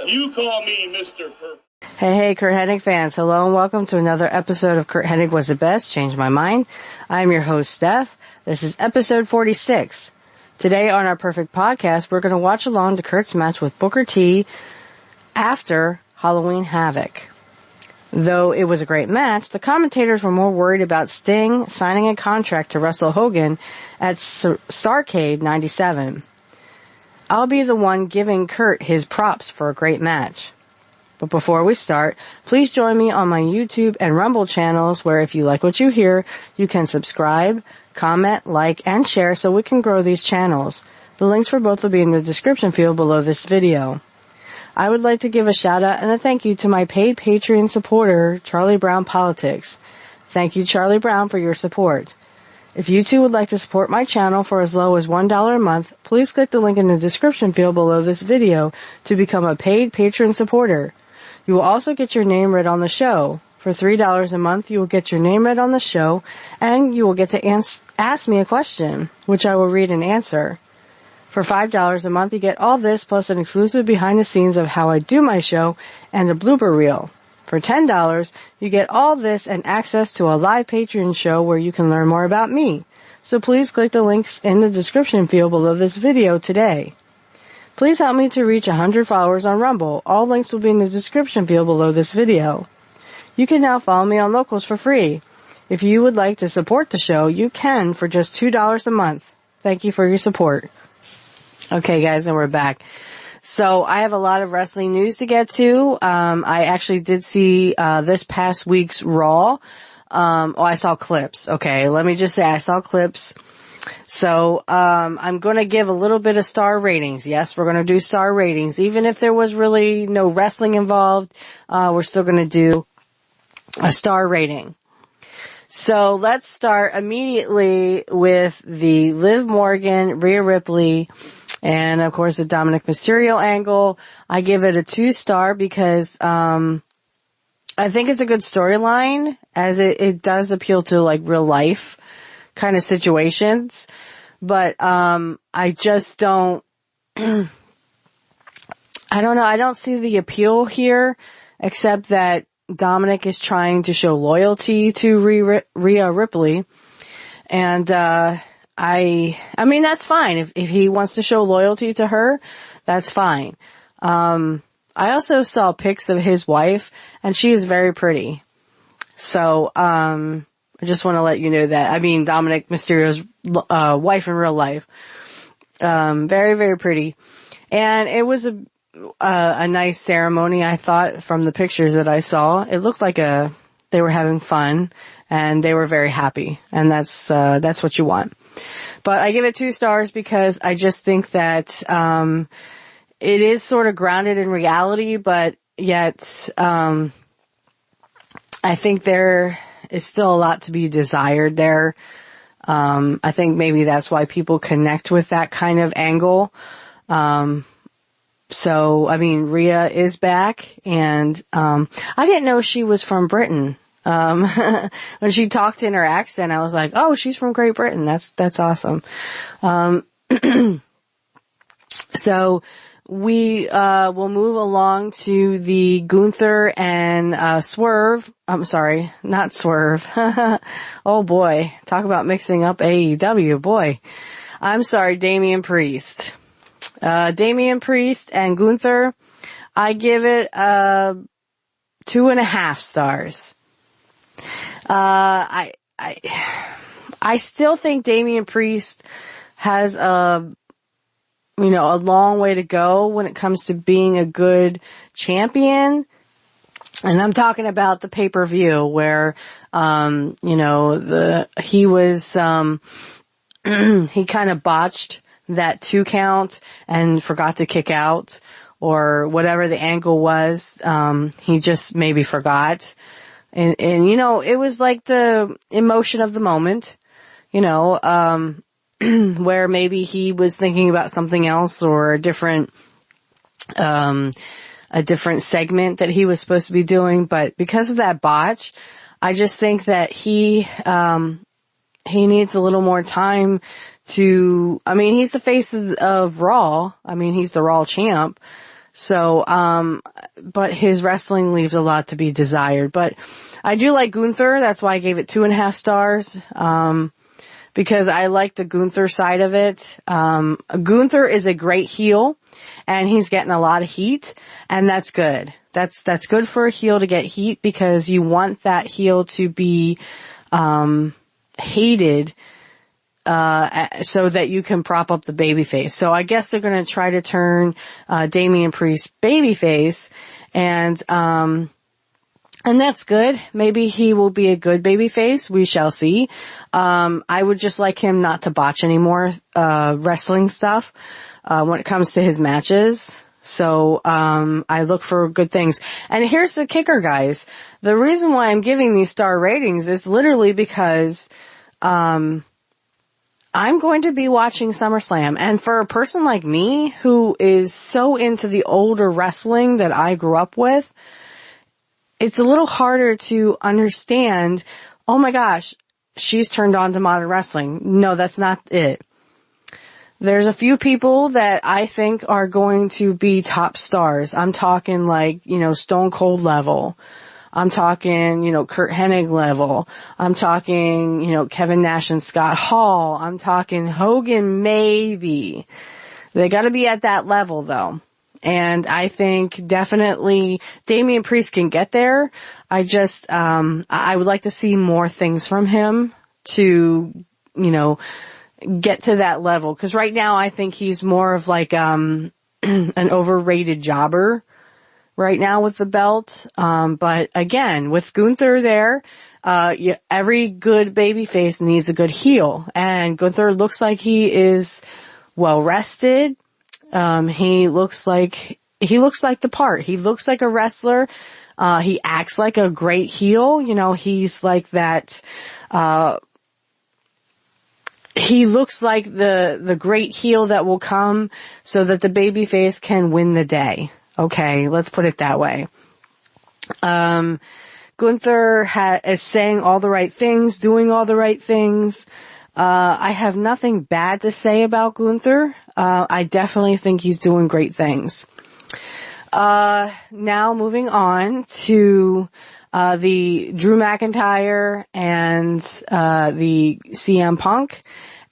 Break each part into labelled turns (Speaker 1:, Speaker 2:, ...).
Speaker 1: You call me Mr. Perfect.
Speaker 2: Hey, Curt Hennig fans. Hello and welcome to another episode of Curt Hennig Was the Best, Changed My Mind. I'm your host, Steph. This is episode 46. Today on our Perfect Podcast, we're going to watch along to Curt's match with Booker T after Halloween Havoc. Though it was a great match, the commentators were more worried about Sting signing a contract to wrestle Hogan at Starrcade 97. I'll be the one giving Curt his props for a great match. But before we start, please join me on my YouTube and Rumble channels where if you like what you hear, you can subscribe, comment, like, and share so we can grow these channels. The links for both will be in the description field below this video. I would like to give a shout out and a thank you to my paid Patreon supporter, Charlie Brown Politics. Thank you, Charlie Brown, for your support. If you too would like to support my channel for as low as $1 a month, please click the link in the description field below this video to become a paid Patreon supporter. You will also get your name read on the show. For $3 a month, you will get your name read on the show, and you will get to ask me a question, which I will read and answer. For $5 a month, you get all this plus an exclusive behind the scenes of how I do my show and a blooper reel. For $10, you get all this and access to a live Patreon show where you can learn more about me. So please click the links in the description field below this video today. Please help me to reach 100 followers on Rumble. All links will be in the description field below this video. You can now follow me on Locals for free. If you would like to support the show, you can for just $2 a month. Thank you for your support. Okay, guys, and we're back. So I have a lot of wrestling news to get to. I actually did see this past week's Raw. I saw clips. Okay, let me just say I saw clips. So I'm going to give a little bit of star ratings. Yes, we're going to do star ratings. Even if there was really no wrestling involved, we're still going to do a star rating. So let's start immediately with the Liv Morgan, Rhea Ripley, and of course the Dominic Mysterio angle. I give it a 2-star because I think it's a good storyline, as it does appeal to like real life kind of situations. But I just don't I don't know, I don't see the appeal here, except that Dominic is trying to show loyalty to Rhea Ripley. And I mean, that's fine. If he wants to show loyalty to her, that's fine. I also saw pics of his wife, and she is very pretty. So, I just want to let you know that. I mean, Dominic Mysterio's wife in real life. Very, very pretty. And it was a nice ceremony, I thought, from the pictures that I saw. It looked like they were having fun, and they were very happy. And that's what you want. But I give it 2 stars because I just think that, it is sort of grounded in reality, but yet, I think there is still a lot to be desired there. I think maybe that's why people connect with that kind of angle. So, I mean, Rhea is back, and I didn't know she was from Britain. When she talked in her accent, I was like, oh, she's from Great Britain. That's awesome. So we will move along to the Gunther and Swerve. I'm sorry, not Swerve. Oh boy, talk about mixing up AEW, boy. I'm sorry, Damian Priest. Damian Priest and Gunther, I give it 2.5 stars. I still think Damian Priest has a long way to go when it comes to being a good champion. And I'm talking about the pay-per-view where, he was, he kind of botched that 2 count and forgot to kick out, or whatever the angle was. He just maybe forgot. And it was like the emotion of the moment, where maybe he was thinking about something else, or a different segment that he was supposed to be doing. But because of that botch, I just think that he needs a little more time to, he's the face of Raw. He's the Raw champ. So, but his wrestling leaves a lot to be desired. But I do like Gunther. That's why I gave it 2.5 stars. Because I like the Gunther side of it. Gunther is a great heel, and he's getting a lot of heat, and that's good. That's good for a heel to get heat, because you want that heel to be, hated, so that you can prop up the babyface. So I guess they're gonna try to turn, Damian Priest babyface, and that's good. Maybe he will be a good babyface. We shall see. I would just like him not to botch any more, wrestling stuff, when it comes to his matches. So, I look for good things. And here's the kicker, guys. The reason why I'm giving these star ratings is literally because, I'm going to be watching SummerSlam. And for a person like me who is so into the older wrestling that I grew up with, it's a little harder to understand, oh my gosh, she's turned on to modern wrestling. No, that's not it. There's a few people that I think are going to be top stars. I'm talking like, Stone Cold level. I'm talking, Curt Hennig level. I'm talking, Kevin Nash and Scott Hall. I'm talking Hogan maybe. They gotta be at that level though. And I think definitely Damian Priest can get there. I just, I would like to see more things from him to, get to that level. Cause right now I think he's more of like, an overrated jobber right now with the belt. But again, with Gunther there, every good babyface needs a good heel. And Gunther looks like he is well rested. He looks like the part. He looks like a wrestler. He acts like a great heel. He's like that, he looks like the great heel that will come so that the babyface can win the day. Okay, let's put it that way. Gunther is saying all the right things, doing all the right things. I have nothing bad to say about Gunther. I definitely think he's doing great things. Now moving on to, the Drew McIntyre and, the CM Punk.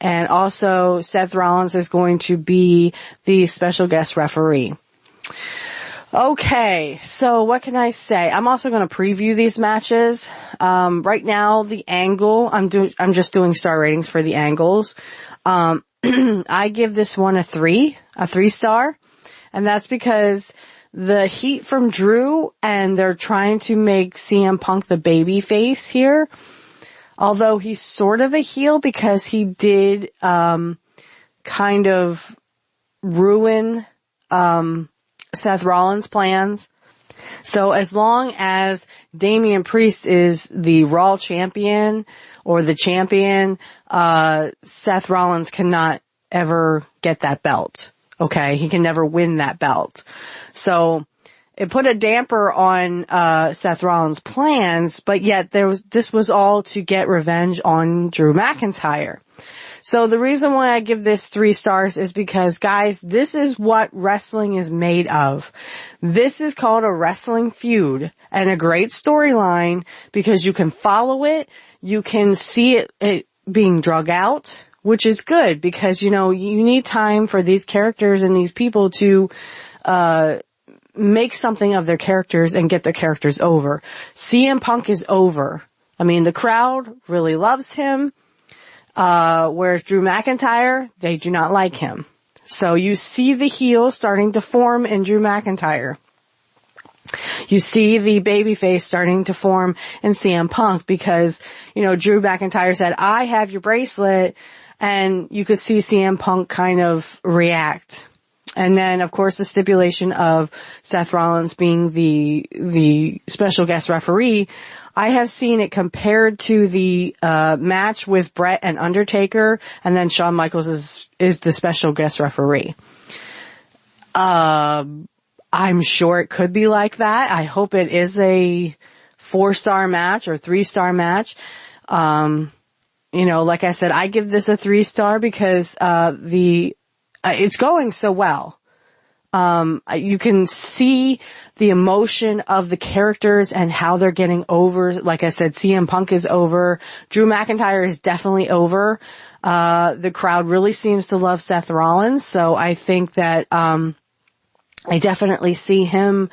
Speaker 2: And also Seth Rollins is going to be the special guest referee. Okay, so what can I say? I'm also going to preview these matches. Right now, the angle, I'm just doing star ratings for the angles. I give this one a 3 star. And that's because the heat from Drew, and they're trying to make CM Punk the baby face here. Although he's sort of a heel because he did, kind of ruin, Seth Rollins' plans. So as long as Damian Priest is the Raw champion or the champion, Seth Rollins cannot ever get that belt. Okay, he can never win that belt. So it put a damper on Seth Rollins' plans, but yet this was all to get revenge on Drew McIntyre. So the reason why I give this 3 stars is because, guys, this is what wrestling is made of. This is called a wrestling feud, and a great storyline because you can follow it, you can see it being drug out, which is good because, you need time for these characters and these people to make something of their characters and get their characters over. CM Punk is over. I mean, the crowd really loves him. Whereas Drew McIntyre, they do not like him. So you see the heel starting to form in Drew McIntyre. You see the babyface starting to form in CM Punk because, Drew McIntyre said, I have your bracelet, and you could see CM Punk kind of react. And then, of course, the stipulation of Seth Rollins being the special guest referee. I have seen it compared to the match with Brett and Undertaker, and then Shawn Michaels is the special guest referee. I'm sure it could be like that. I hope it is a 4-star match or 3-star match. Like I said, I give this a 3 star because it's going so well. You can see the emotion of the characters and how they're getting over. Like I said, CM Punk is over. Drew McIntyre is definitely over. The crowd really seems to love Seth Rollins. So I think that, I definitely see him,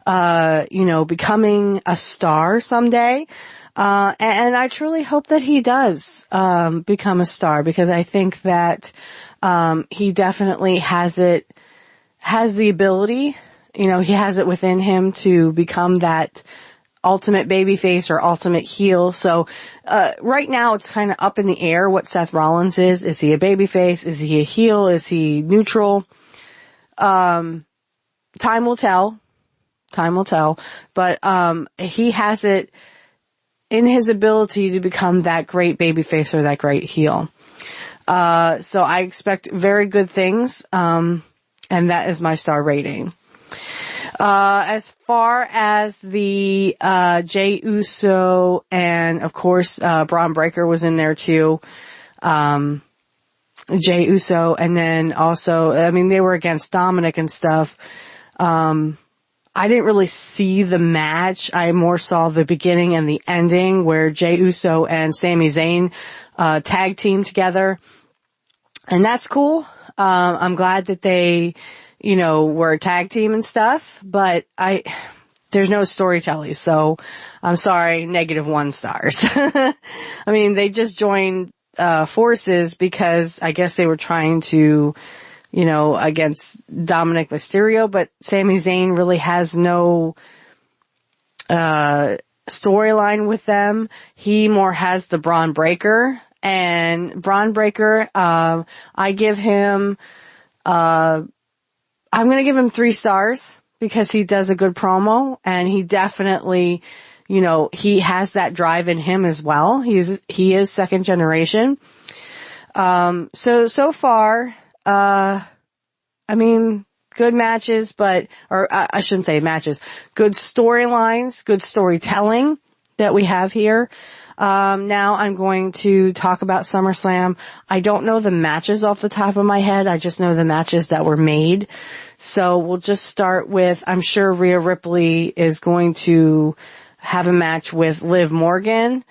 Speaker 2: becoming a star someday. And I truly hope that he does, become a star, because I think that, he definitely has the ability, he has it within him to become that ultimate babyface or ultimate heel. So, right now it's kind of up in the air what Seth Rollins is. Is he a babyface? Is he a heel? Is he neutral? Time will tell. But, he has it in his ability to become that great babyface or that great heel. So I expect very good things. And that is my star rating. As far as the, Jey Uso and of course, Braun Breaker was in there too. Jey Uso, and then also, they were against Dominic and stuff. I didn't really see the match. I more saw the beginning and the ending where Jey Uso and Sami Zayn, tag team together. And that's cool. I'm glad that they, were a tag team and stuff, but there's no storytelling. So I'm sorry, -1 stars. They just joined, forces because I guess they were trying to, against Dominic Mysterio, but Sami Zayn really has no, storyline with them. He more has the Braun Breaker, and Braun Breaker, I give him, I'm gonna give him 3 stars because he does a good promo, and he definitely, he has that drive in him as well. He is second generation. So far, good matches, I shouldn't say matches, good storylines, good storytelling that we have here. Now I'm going to talk about SummerSlam. I don't know the matches off the top of my head. I just know the matches that were made. So we'll just start with, I'm sure Rhea Ripley is going to have a match with Liv Morgan.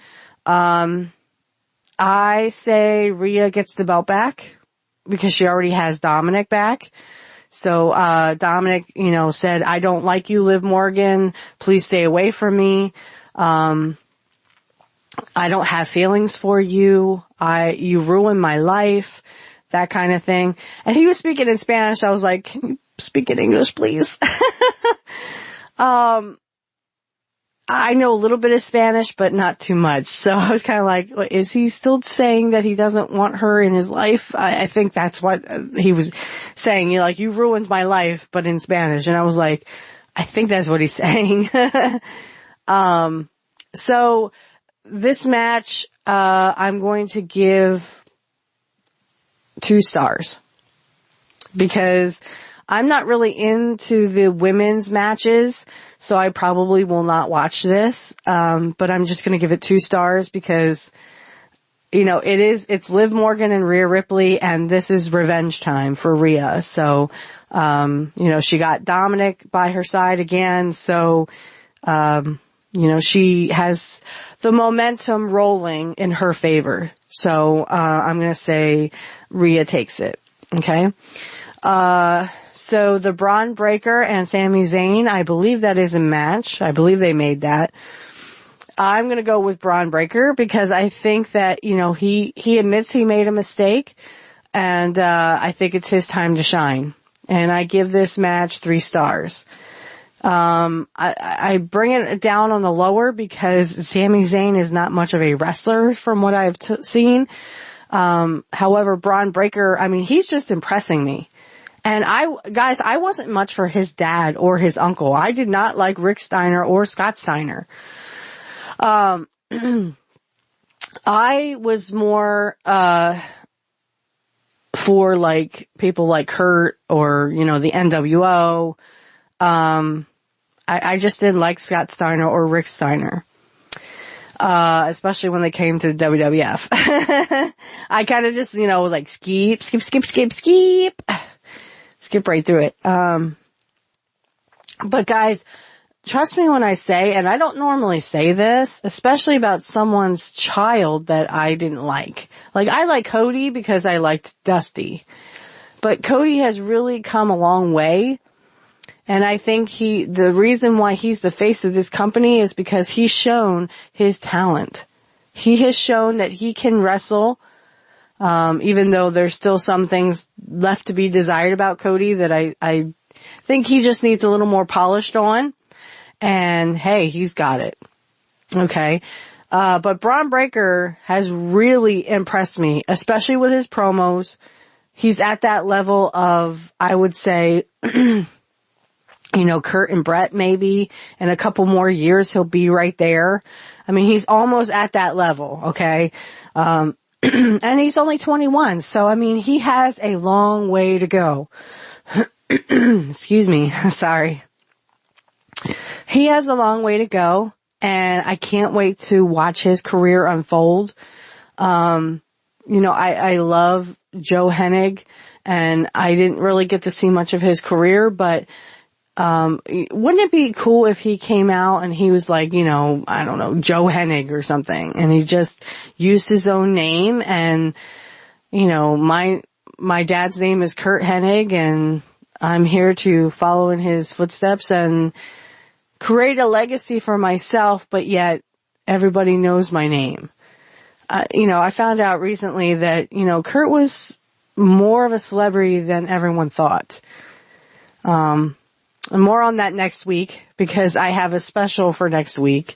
Speaker 2: I say Rhea gets the belt back because she already has Dominic back. So, Dominic, said, I don't like you, Liv Morgan. Please stay away from me. I don't have feelings for you. You ruined my life, that kind of thing. And he was speaking in Spanish. I was like, can you speak in English, please? I know a little bit of Spanish, but not too much. So I was kind of like, is he still saying that he doesn't want her in his life? I think that's what he was saying. You ruined my life, but in Spanish. And I was like, I think that's what he's saying. So this match, I'm going to give 2 stars because I'm not really into the women's matches, so I probably will not watch this. But I'm just going to give it 2 stars because, it's Liv Morgan and Rhea Ripley, and this is revenge time for Rhea. So, she got Dominic by her side again. So, she has the momentum rolling in her favor. So, I'm going to say Rhea takes it. Okay. So the Braun Breaker and Sami Zayn, I believe that is a match. I believe they made that. I'm going to go with Braun Breaker because I think that, he admits he made a mistake, and I think it's his time to shine. And I give this match 3 stars. I bring it down on the lower because Sami Zayn is not much of a wrestler from what I've seen. However, Braun Breaker, he's just impressing me. And I wasn't much for his dad or his uncle. I did not like Rick Steiner or Scott Steiner. I was more, for people like Curt or, the NWO. I just didn't like Scott Steiner or Rick Steiner. Especially when they came to the WWF. I kind of just, skip right through it. But guys, trust me when I say, and I don't normally say this, especially about someone's child that I didn't like. Like, I like Cody because I liked Dusty. But Cody has really come a long way. And I think the reason why he's the face of this company is because he's shown his talent. He has shown that he can wrestle, even though there's still some things left to be desired about Cody that I think he just needs a little more polished on. And hey, he's got it. Okay. But Braun Breaker has really impressed me, especially with his promos. He's at that level of, I would say, Curt and Brett maybe. In a couple more years, he'll be right there. I mean, he's almost at that level, okay? And he's only 21, so I mean, he has a long way to go. Excuse me, sorry. He has a long way to go, and I can't wait to watch his career unfold. I love Joe Hennig, and I didn't really get to see much of his career, but wouldn't it be cool if he came out and he was like, I don't know, Joe Hennig or something, and he just used his own name, and, my dad's name is Curt Hennig, and I'm here to follow in his footsteps and create a legacy for myself, but yet everybody knows my name. I found out recently that, Curt was more of a celebrity than everyone thought. More on that next week, because I have a special for next week.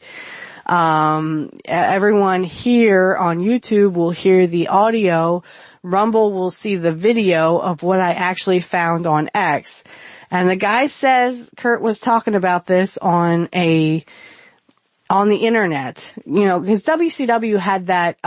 Speaker 2: Everyone here on YouTube will hear the audio. Rumble will see the video of what I actually found on X. And the guy says Curt was talking about this on the internet. Because WCW had that,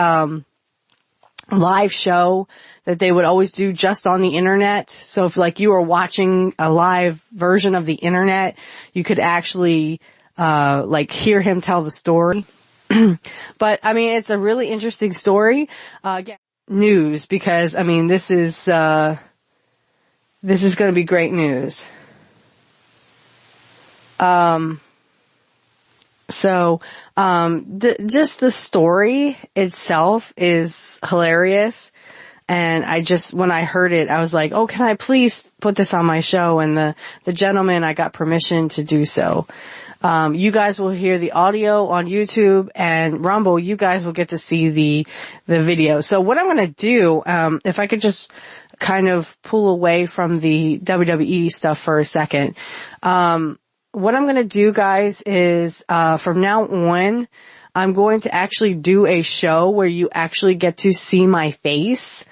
Speaker 2: live show that they would always do just on the internet. So if you were watching a live version of the internet, you could actually, hear him tell the story. But I mean, it's a really interesting story. News, because I mean, this is going to be great news. Just the story itself is hilarious. And when I heard it, I was like, oh, can I please put this on my show? And the gentleman, I got permission to do so. You guys will hear the audio on YouTube, and Rumble, you guys will get to see the video. So what I'm going to do, if I could just kind of pull away from the WWE stuff for a second, what I'm going to do, guys, is, from now on, I'm going to actually do a show where you actually get to see my face,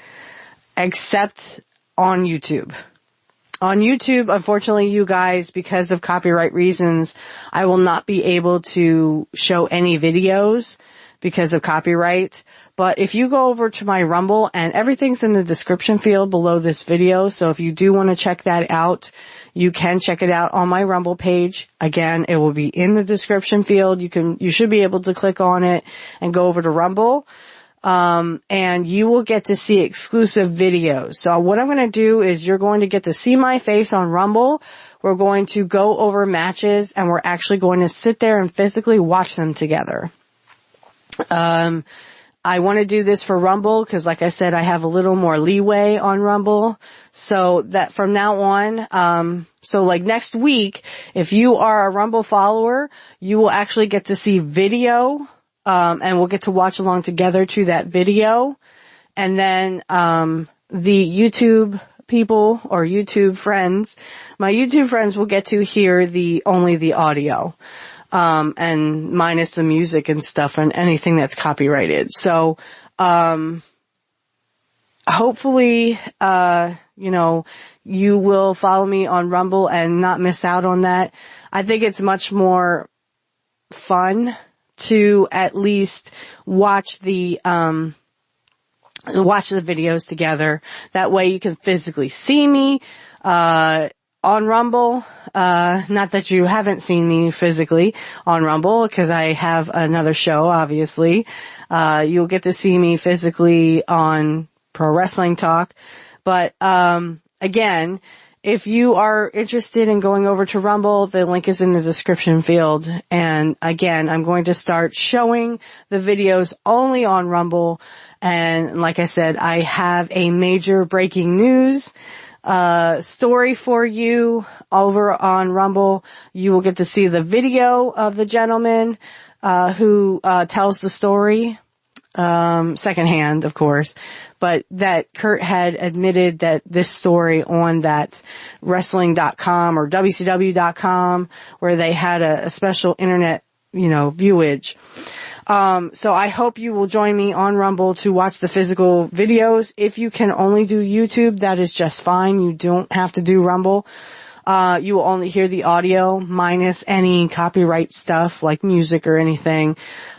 Speaker 2: except on YouTube. On YouTube, unfortunately, you guys, because of copyright reasons, I will not be able to show any videos because of copyright. But if you go over to my Rumble, and everything's in the description field below this video, so if you do want to check that out, you can check it out on my Rumble page. Again, it will be in the description field. You should be able to click on it and go over to Rumble. And you will get to see exclusive videos. So what I'm going to do is you're going to get to see my face on Rumble. We're going to go over matches, and we're actually going to sit there and physically watch them together. I want to do this for Rumble because, like I said, I have a little more leeway on Rumble. So that from now on, next week, if you are a Rumble follower, you will actually get to see video, and we'll get to watch along together to that video. And then, the YouTube people or YouTube friends, my YouTube friends will get to hear only the audio. And minus the music and stuff and anything that's copyrighted. So, hopefully, you will follow me on Rumble and not miss out on that. I think it's much more fun to at least watch the videos together. That way you can physically see me, on Rumble. Not that you haven't seen me physically on Rumble, because I have another show, obviously. You'll get to see me physically on Pro Wrestling Talk. But, again, if you are interested in going over to Rumble, the link is in the description field. And again, I'm going to start showing the videos only on Rumble. And like I said, I have a major breaking news story for you over on Rumble. You will get to see the video of the gentleman who tells the story secondhand, of course, but that Curt had admitted that this story on that wrestling.com or WCW.com, where they had a special internet, viewage. So I hope you will join me on Rumble to watch the physical videos. If you can only do YouTube, that is just fine. You don't have to do Rumble. You will only hear the audio minus any copyright stuff like music or anything.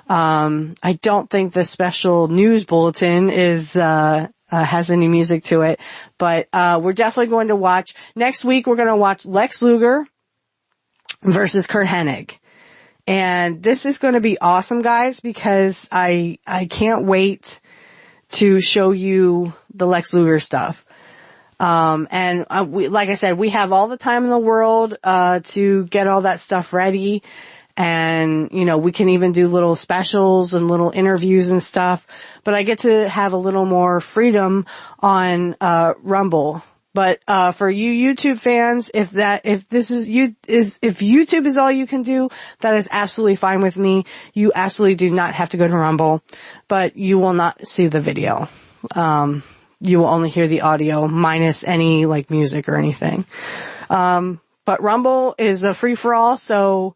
Speaker 2: I don't think the special news bulletin has any music to it, but, we're definitely going to watch next week. We're going to watch Lex Luger versus Curt Hennig. And this is going to be awesome, guys, because I can't wait to show you the Lex Luger stuff. Like I said, we have all the time in the world, to get all that stuff ready. And, we can even do little specials and little interviews and stuff, but I get to have a little more freedom on, Rumble. But, for you YouTube fans, if YouTube is all you can do, that is absolutely fine with me. You absolutely do not have to go to Rumble, but you will not see the video. You will only hear the audio minus any like music or anything. But Rumble is a free for all. So,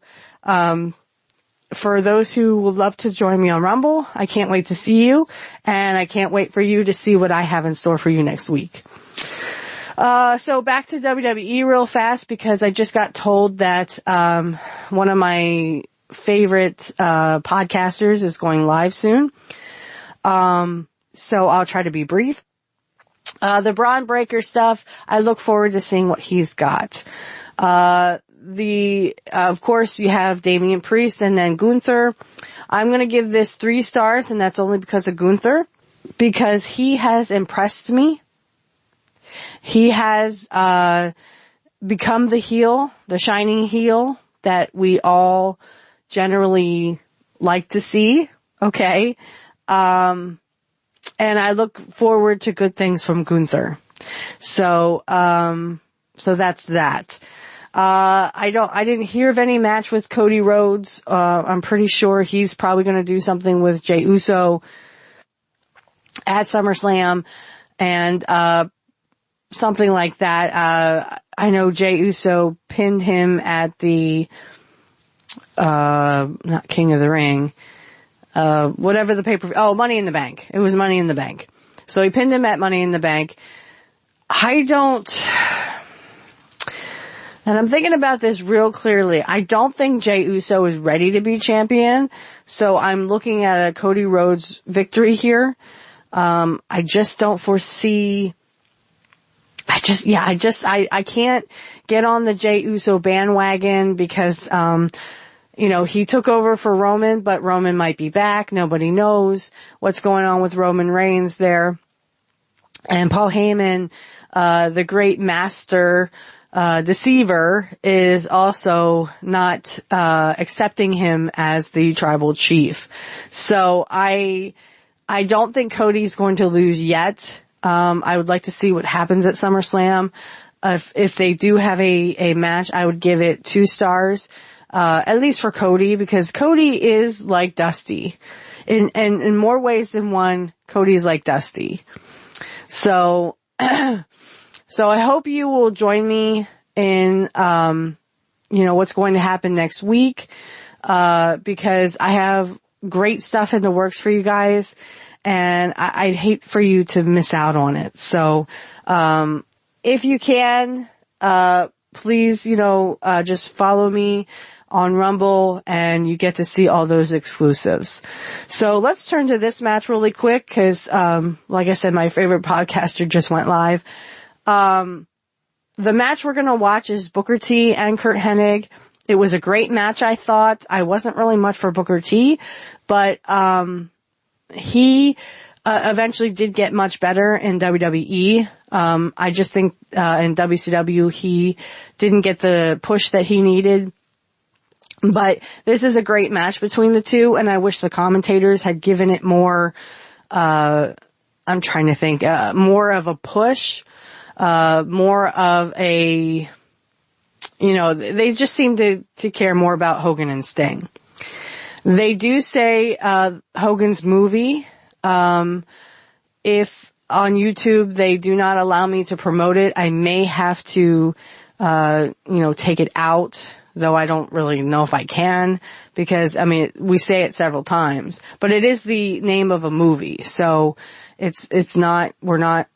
Speaker 2: for those who would love to join me on Rumble, I can't wait to see you, and I can't wait for you to see what I have in store for you next week. So back to WWE real fast, because I just got told that, one of my favorite, podcasters is going live soon. So I'll try to be brief. The Braun Breaker stuff, I look forward to seeing what he's got. Of course you have Damian Priest and then Gunther. I'm going to give this 3 stars, and that's only because of Gunther, because he has impressed me. He has, become the heel, the shining heel that we all generally like to see. Okay. And I look forward to good things from Gunther. So that's that. I didn't hear of any match with Cody Rhodes. I'm pretty sure he's probably going to do something with Jey Uso at SummerSlam and, something like that. I know Jey Uso pinned him at the, not King of the Ring, whatever the Money in the Bank. It was Money in the Bank. So he pinned him at Money in the Bank. And I'm thinking about this real clearly. I don't think Jey Uso is ready to be champion. So I'm looking at a Cody Rhodes victory here. I just don't foresee, I can't get on the Jey Uso bandwagon because, he took over for Roman, but Roman might be back. Nobody knows what's going on with Roman Reigns there. And Paul Heyman, the great master, deceiver, is also not, accepting him as the tribal chief. So I don't think Cody's going to lose yet. I would like to see what happens at SummerSlam. If they do have a match, I would give it 2 stars, at least for Cody, because Cody is like Dusty. In more ways than one, Cody's like Dusty. So, so I hope you will join me in, what's going to happen next week, because I have great stuff in the works for you guys. And I'd hate for you to miss out on it. So, if you can, please, just follow me on Rumble and you get to see all those exclusives. So let's turn to this match really quick because, like I said, my favorite podcaster just went live. The match we're going to watch is Booker T and Curt Hennig. It was a great match, I thought. I wasn't really much for Booker T, but, he eventually did get much better in WWE. I just think, in WCW he didn't get the push that he needed. But this is a great match between the two, and I wish the commentators had given it more, I'm trying to think, more of a push, more of a, they just seem to care more about Hogan and Sting. They do say, Hogan's movie, if on YouTube they do not allow me to promote it, I may have to, take it out, though I don't really know if I can, because, we say it several times, but it is the name of a movie, so we're not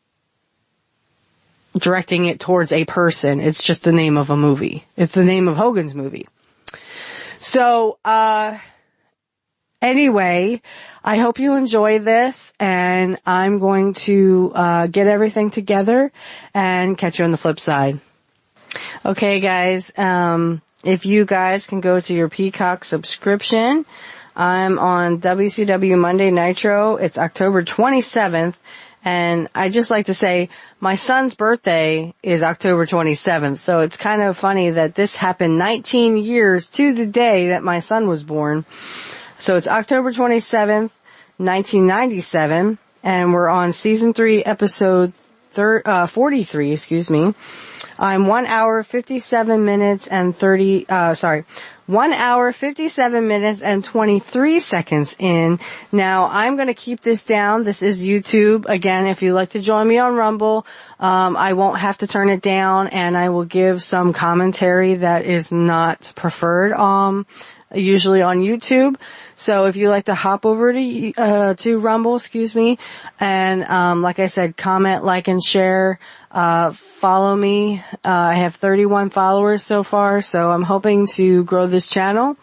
Speaker 2: directing it towards a person, it's just the name of a movie. It's the name of Hogan's movie. So, anyway, I hope you enjoy this, and I'm going to get everything together and catch you on the flip side. Okay, guys, if you guys can go to your Peacock subscription, I'm on WCW Monday Nitro. It's October 27th, and I just like to say my son's birthday is October 27th, so it's kind of funny that this happened 19 years to the day that my son was born. So it's October 27th, 1997, and we're on season 3, episode 43, excuse me. I'm 1 hour, 57 minutes and 1 hour, 57 minutes and 23 seconds in. Now, I'm going to keep this down. This is YouTube. Again, if you'd like to join me on Rumble, I won't have to turn it down, and I will give some commentary that is not preferred, usually on YouTube. So if you like to hop over to Rumble, and, like I said, comment, like, and share, follow me. I have 31 followers so far, so I'm hoping to grow this channel.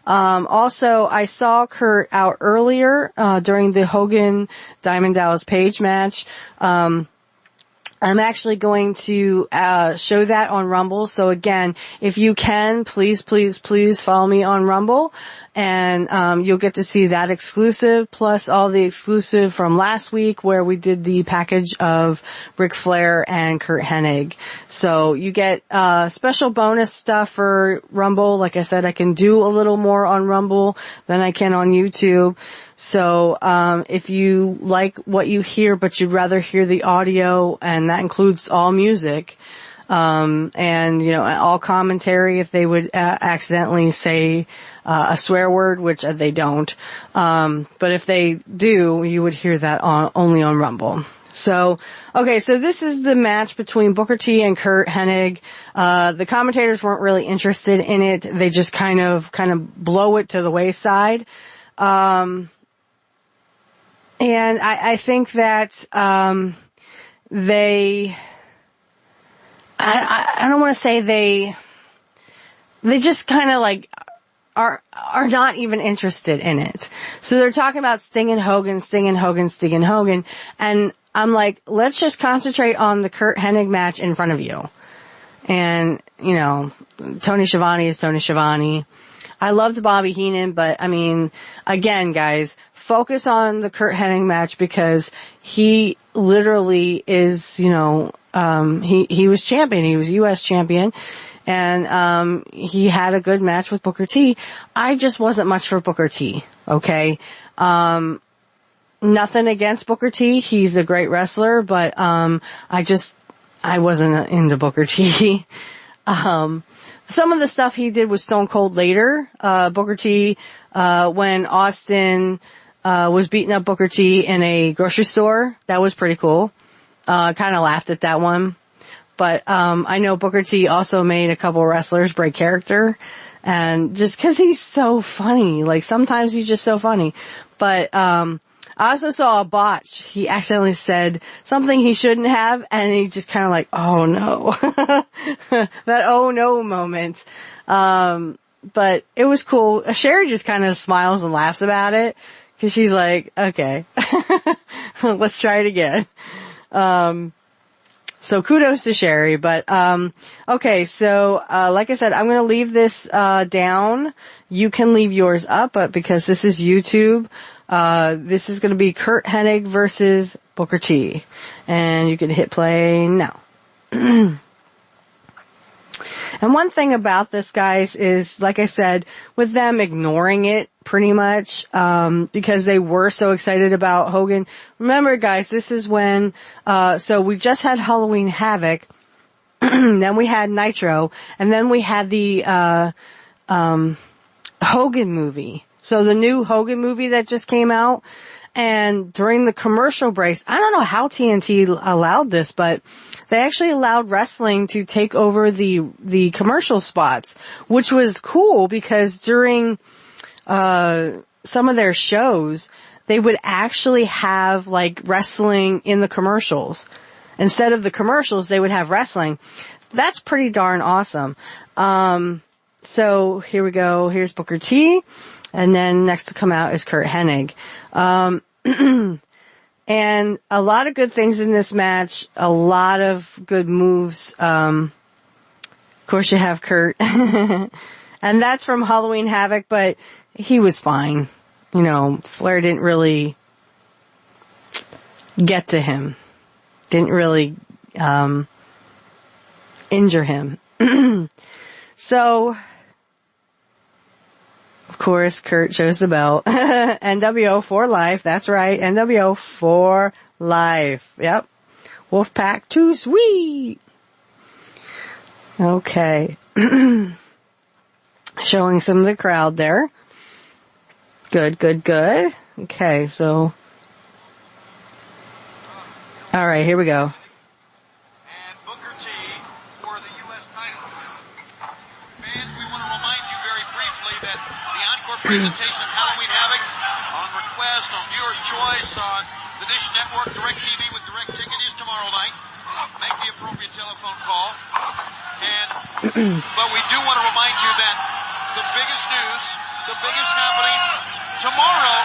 Speaker 2: Also, I saw Curt out earlier, during the Hogan Diamond Dallas Page match. I'm actually going to show that on Rumble. So again, if you can, please follow me on Rumble, and you'll get to see that exclusive, plus all the exclusive from last week where we did the package of Ric Flair and Curt Hennig. So you get special bonus stuff for Rumble. Like I said, I can do a little more on Rumble than I can on YouTube. So, if you like what you hear, but you'd rather hear the audio, and that includes all music, and, all commentary if they would, accidentally say, a swear word, which they don't. But if they do, you would hear that only on Rumble. So, okay, so this is the match between Booker T and Curt Hennig. The commentators weren't really interested in it. They just kind of blow it to the wayside. And I think that, I don't want to say they just kind of like are not even interested in it. So they're talking about Sting and Hogan, and I'm like, let's just concentrate on the Curt Hennig match in front of you. And, Tony Schiavone is Tony Schiavone. I loved Bobby Heenan, but again, guys, focus on the Curt Hennig match, because he literally is, he was champion. He was U.S. champion, and he had a good match with Booker T. I just wasn't much for Booker T, okay? Nothing against Booker T. He's a great wrestler, but I wasn't into Booker T. Some of the stuff he did was Stone Cold later. Booker T, when Austin was beating up Booker T in a grocery store, that was pretty cool. Kind of laughed at that one. But I know Booker T also made a couple wrestlers break character, and just 'cause he's so funny. Like, sometimes he's just so funny. But I also saw a botch. He accidentally said something he shouldn't have, and he just kind of like, oh no. That oh no moment. But it was cool. Sherry just kind of smiles and laughs about it, 'cause she's like, okay, let's try it again. So kudos to Sherry, but, okay, so, like I said, I'm gonna leave this, down. You can leave yours up, but because this is YouTube, this is gonna be Curt Hennig versus Booker T. And you can hit play now. And one thing about this, guys, is, like I said, with them ignoring it pretty much, because they were so excited about Hogan. Remember, guys, this is when, so we just had Halloween Havoc, then we had Nitro, and then we had the, Hogan movie. So the new Hogan movie that just came out, and during the commercial breaks, I don't know how TNT allowed this, but they actually allowed wrestling to take over the commercial spots, which was cool because during, some of their shows, they would actually have like wrestling in the commercials. Instead of the commercials, they would have wrestling. That's pretty darn awesome. So here we go. Here's Booker T. And then next to come out is Curt Hennig. And a lot of good things in this match, a lot of good moves. Of course you have Curt. And that's from Halloween Havoc, but he was fine. You know, Flair didn't really get to him. Didn't really, injure him. So, of course, Curt shows the belt. NWO for life. That's right. NWO for life. Yep. Wolfpack too sweet. Okay. Showing some of the crowd there. Good, good, good. Okay, so. Alright, here we go.
Speaker 3: And Booker T for the U.S. title. Fans, we want to remind you very briefly that the encore presentation of Halloween Havoc on request, on viewer's choice, on the Dish Network, DirecTV with Direct Ticket is tomorrow night. Make the appropriate telephone call. And, but we do want to remind you that the biggest news, the biggest happening tomorrow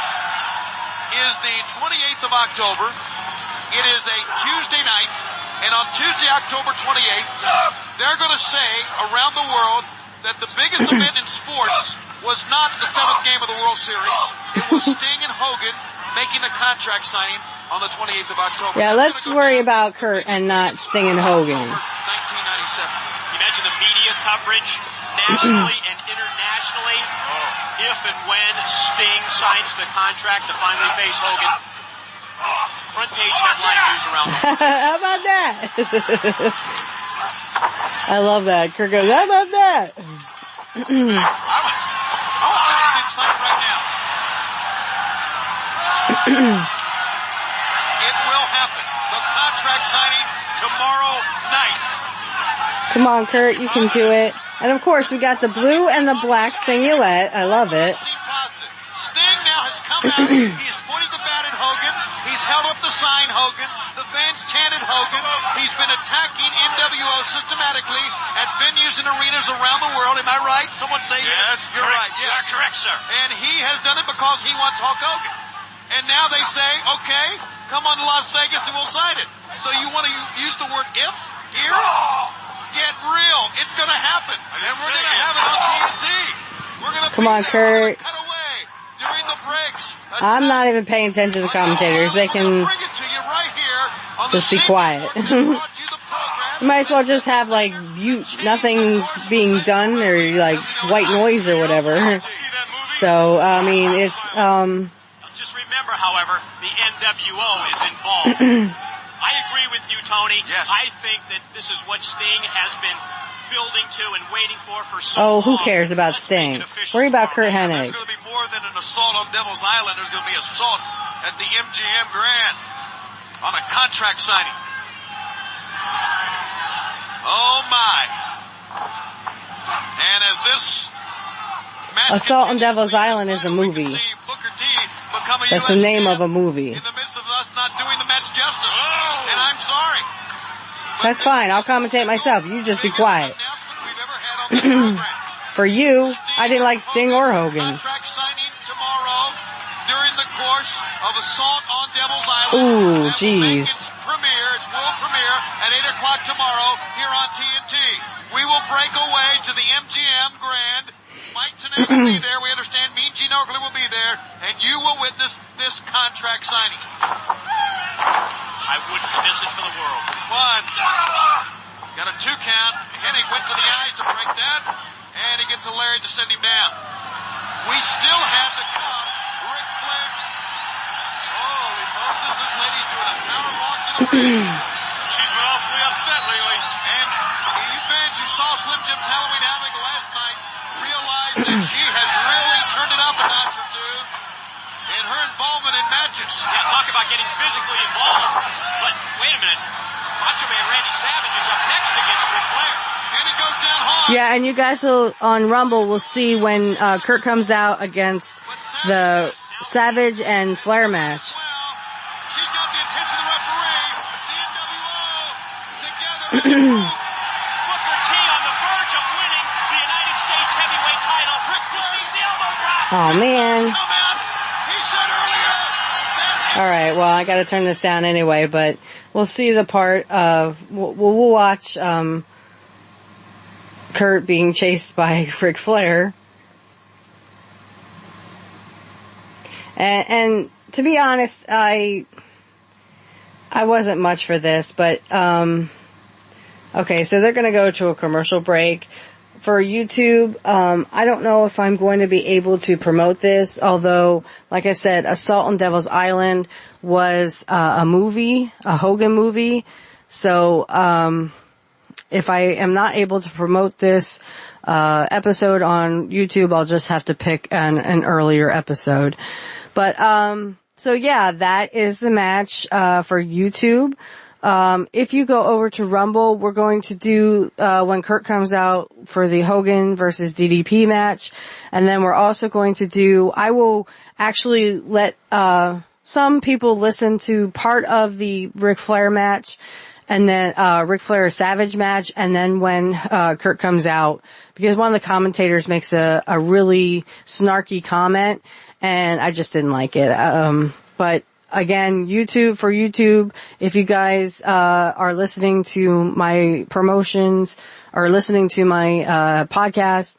Speaker 3: is the 28th of October. It is a Tuesday night, and on Tuesday, October 28th, they're going to say around the world that the biggest event in sports was not the 7th game of the World Series. It was Sting and Hogan making the contract signing on the 28th of October.
Speaker 2: Yeah, let's worry about Curt and not Sting and Hogan.
Speaker 3: 1997.
Speaker 4: You mentioned the media coverage nationally and internationally. If and when Sting signs the contract to finally face Hogan, front page headline news around the world.
Speaker 2: How about that? I love that. Curt goes, how about that?
Speaker 3: I want to sign right now. It will happen. The contract signing tomorrow night.
Speaker 2: Come on, Curt, you can do it. And of course, we got the blue and the black singlet. I love it.
Speaker 3: Sting now has come out. He's pointed the bat at Hogan. He's held up the sign Hogan. The fans chanted Hogan. He's been attacking NWO systematically at venues and arenas around the world. Am I right? Someone say yes. You're right. Yes.
Speaker 4: You're correct, sir.
Speaker 3: And he has done it because he wants Hulk Hogan. And now they say, okay, come on to Las Vegas and we'll sign it. So you want to use the word if here? Get real. It's going to happen. And we're going to have it on TNT. We're going to
Speaker 2: Come on, Curt.
Speaker 3: cut away during the breaks.
Speaker 2: I'm not even paying attention to the commentators. They can
Speaker 3: Bring it to you right here on
Speaker 2: just
Speaker 3: the
Speaker 2: be
Speaker 3: same
Speaker 2: quiet.
Speaker 3: network that brought you the program.
Speaker 2: You might as well just have like nothing being done or like white noise or whatever. So, I mean, it's,
Speaker 4: Just remember, however, the NWO is involved. I agree with you, Tony.
Speaker 3: Yes.
Speaker 4: I think that this is what Sting has been building to and waiting for so
Speaker 2: oh, who
Speaker 4: long.
Speaker 2: cares about
Speaker 4: Let's make
Speaker 2: Sting?
Speaker 4: it official
Speaker 2: Worry about Curt
Speaker 4: tomorrow night.
Speaker 2: Hennig.
Speaker 3: There's going to be more than an assault on Devil's Island. There's going to be assault at the MGM Grand on a contract signing. Oh my. And as this match
Speaker 2: Assault on
Speaker 3: continues,
Speaker 2: Devil's Island is a
Speaker 3: we can
Speaker 2: movie.
Speaker 3: see Booker T become a
Speaker 2: That's
Speaker 3: US
Speaker 2: the name
Speaker 3: champ
Speaker 2: of a movie.
Speaker 3: in the midst of us not doing the match justice. And I'm sorry.
Speaker 2: That's fine. I'll commentate myself. You just be quiet.
Speaker 3: Announcement we've ever had on this program.
Speaker 2: For you, I didn't like Sting or Hogan.
Speaker 3: Contract signing tomorrow during the course of Assault on Devil's Island.
Speaker 2: Ooh,
Speaker 3: That will make
Speaker 2: jeez.
Speaker 3: its premiere, its world premiere at 8 o'clock tomorrow here on TNT. We will break away to the MGM Grand. Mike Tenay will be there. We understand Mean Gene Okerlund will be there. And you will witness this contract signing.
Speaker 4: I wouldn't miss it for the world.
Speaker 3: 1. Got a 2 count. Hennig went to the eyes to break that. And he gets a Larry to send him down. We still have to come. Ric Flair. Holy Moses, this lady's doing a power walk to the ring.
Speaker 1: She's been awfully upset lately.
Speaker 3: And you fans who saw Slim Jim's Halloween Havoc last night realize that she has really turned it up a notch or two in her involvement in matches.
Speaker 4: Yeah, talk about getting physically involved. But wait a minute. Macho Man Randy Savage is up next against Ric Flair.
Speaker 3: And he goes down hard.
Speaker 2: Yeah, and you guys will, on Rumble, will see when Curt comes out against the Savage and Flair match.
Speaker 3: Well, she's got the attention of the referee. The NWO together.
Speaker 4: Booker T on the verge of winning the United States heavyweight title. Ric Flair sees the elbow drop.
Speaker 2: Oh, man.
Speaker 3: Come out. He said earlier that
Speaker 2: Alright, well, I gotta turn this down anyway, but we'll see the part of, we'll watch, Curt being chased by Ric Flair. And to be honest, I wasn't much for this, but, okay, so they're gonna go to a commercial break. For YouTube, I don't know if I'm going to be able to promote this, although, like I said, Assault on Devil's Island was, a movie, a Hogan movie, so, if I am not able to promote this episode on YouTube, I'll just have to pick an earlier episode. But so yeah, that is the match for YouTube. If you go over to Rumble, we're going to do when Curt comes out for the Hogan versus DDP match, and then we're also going to do, I will actually let some people listen to part of the Ric Flair match, and then Ric Flair Savage match, and then when Curt comes out, because one of the commentators makes a really snarky comment, and I just didn't like it. But again, for YouTube, if you guys are listening to my promotions or listening to my podcast,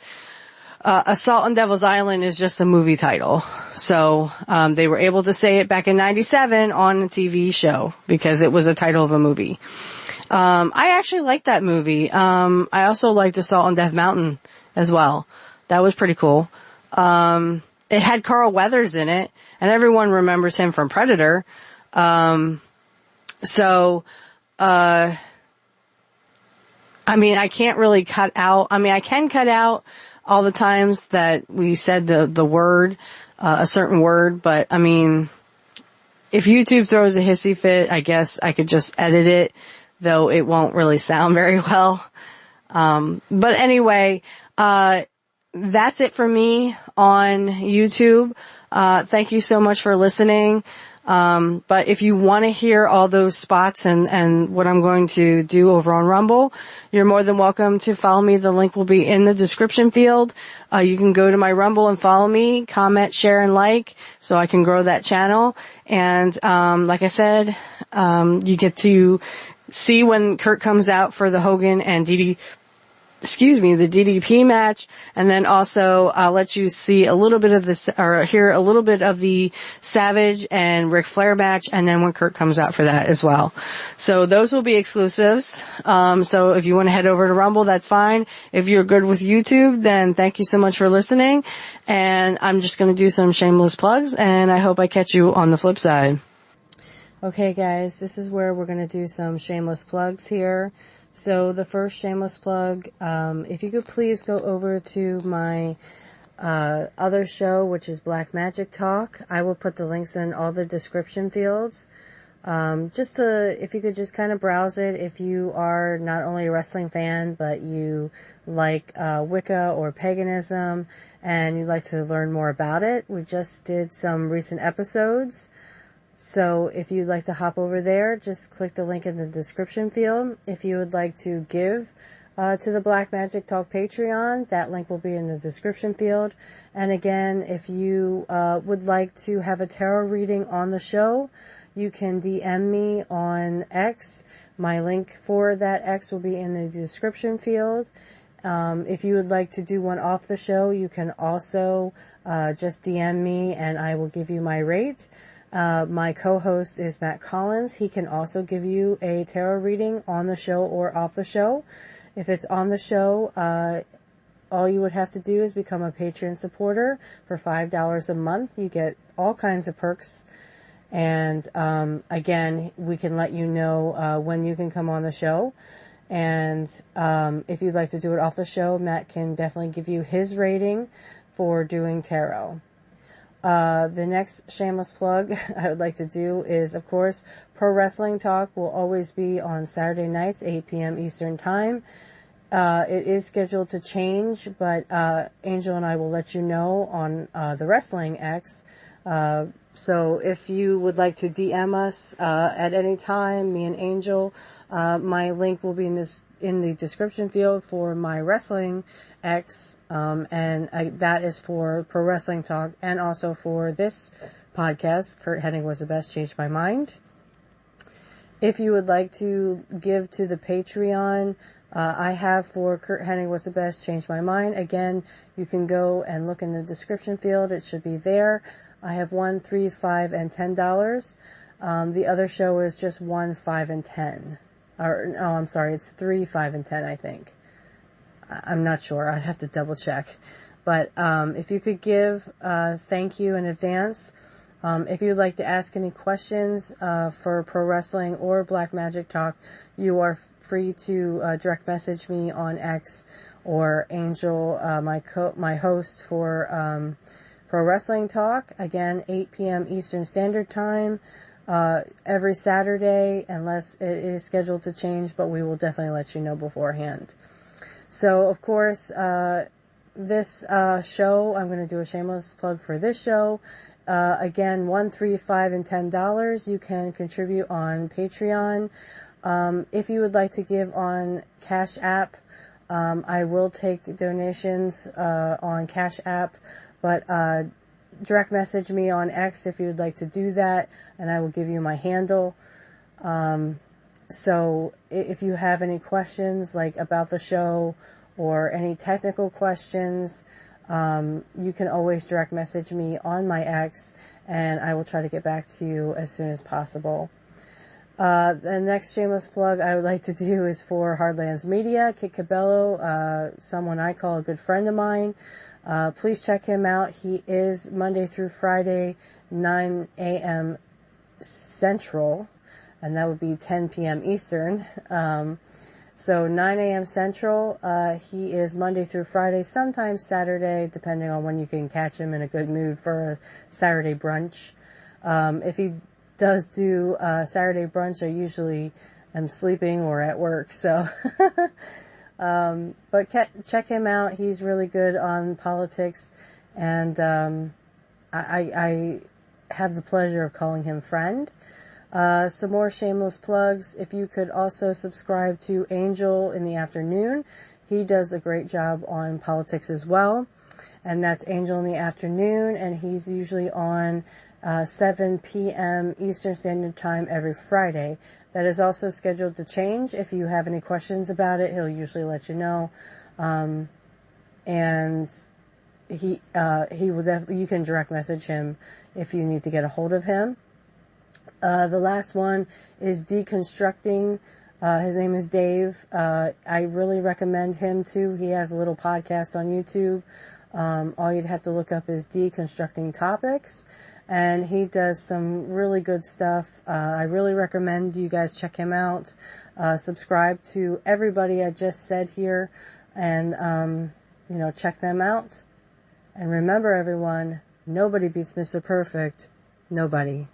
Speaker 2: Assault on Devil's Island is just a movie title. So, they were able to say it back in 97 on a TV show because it was a title of a movie. I actually liked that movie. I also liked Assault on Death Mountain as well. That was pretty cool. It had Carl Weathers in it, and everyone remembers him from Predator. I mean, I can't really cut out, I can cut out all the times that we said the word, a certain word, but I mean, if YouTube throws a hissy fit, I guess I could just edit it, though it won't really sound very well. But anyway, that's it for me on YouTube. Thank you so much for listening. But if you want to hear all those spots and what I'm going to do over on Rumble, you're more than welcome to follow me. The link will be in the description field. You can go to my Rumble and follow me, comment, share, and like, so I can grow that channel. And, like I said, you get to see when Curt comes out for the Hogan and the DDP match, and then also I'll let you see a little bit of this, or hear a little bit of the Savage and Ric Flair match, and then when Curt comes out for that as well. So those will be exclusives. So if you want to head over to Rumble, that's fine. If you're good with YouTube, then thank you so much for listening, and I'm just going to do some shameless plugs, and I hope I catch you on the flip side. Okay guys, this is where we're going to do some shameless plugs here. So the first shameless plug, if you could please go over to my other show, which is Black Magic Talk. I will put the links in all the description fields. If you could just kind of browse it, if you are not only a wrestling fan, but you like Wicca or paganism, and you'd like to learn more about it. We just did some recent episodes. So if you'd like to hop over there, just click the link in the description field. If you would like to give to the Black Magic Talk Patreon. That link will be in the description field. And again, if you would like to have a tarot reading on the show, you can DM me on X. My link for that X will be in the description field. If you would like to do one off the show, you can also just DM me and I will give you my rate. My co-host is Matt Collins. He can also give you a tarot reading on the show or off the show. If it's on the show, all you would have to do is become a Patreon supporter for $5 a month. You get all kinds of perks. And again, we can let you know when you can come on the show. And if you'd like to do it off the show, Matt can definitely give you his rating for doing tarot. The next shameless plug I would like to do is, of course, Pro Wrestling Talk will always be on Saturday nights, 8 p.m. Eastern Time. It is scheduled to change, but Angel and I will let you know on the Wrestling X. So if you would like to DM us at any time, me and Angel, my link will be in the description field for my Wrestling X, and that is for Pro Wrestling Talk and also for this podcast, Curt Hennig Was the Best, Changed My Mind. If you would like to give to the Patreon, I have for Curt Hennig Was the Best, Changed My Mind. Again, you can go and look in the description field. It should be there. I have $1, $3, $5, and $10. The other show is just $1, $5, and $10. I'm sorry, it's $3, $5, and $10, I think. I'm not sure. I'd have to double check. But if you could give, thank you in advance. If you'd like to ask any questions for pro wrestling or Black Magic Talk, you are free to direct message me on X, or Angel, my host for Pro Wrestling Talk. Again, 8 p.m. Eastern Standard Time every Saturday, unless it is scheduled to change, but we will definitely let you know beforehand. So, of course, this show, I'm going to do a shameless plug for this show. Again, $1, $3, $5, and $10 you can contribute on Patreon. If you would like to give on Cash App, I will take donations on Cash App, but direct message me on X if you would like to do that, and I will give you my handle. So if you have any questions like about the show or any technical questions, you can always direct message me on my X, and I will try to get back to you as soon as possible. The next shameless plug I would like to do is for Hardlands Media. Kit Cabello, someone I call a good friend of mine. Please check him out. He is Monday through Friday, 9 a.m. Central, and that would be 10 p.m. Eastern. So 9 a.m. Central, he is Monday through Friday, sometimes Saturday, depending on when you can catch him in a good mood for a Saturday brunch. If he does do Saturday brunch, I usually am sleeping or at work, so... but check him out. He's really good on politics, and I have the pleasure of calling him friend. Some more shameless plugs. If you could also subscribe to Angel in the Afternoon. He does a great job on politics as well. And that's Angel in the Afternoon, and he's usually on 7 p.m. Eastern Standard Time every Friday. That is also scheduled to change. If you have any questions about it, he'll usually let you know. And he will you can direct message him if you need to get a hold of him. The last one is Deconstructing. His name is Dave. I really recommend him too. He has a little podcast on YouTube. All you'd have to look up is Deconstructing Topics. And he does some really good stuff. I really recommend you guys check him out. Subscribe to everybody I just said here. And, check them out. And remember, everyone, nobody beats Mr. Perfect. Nobody.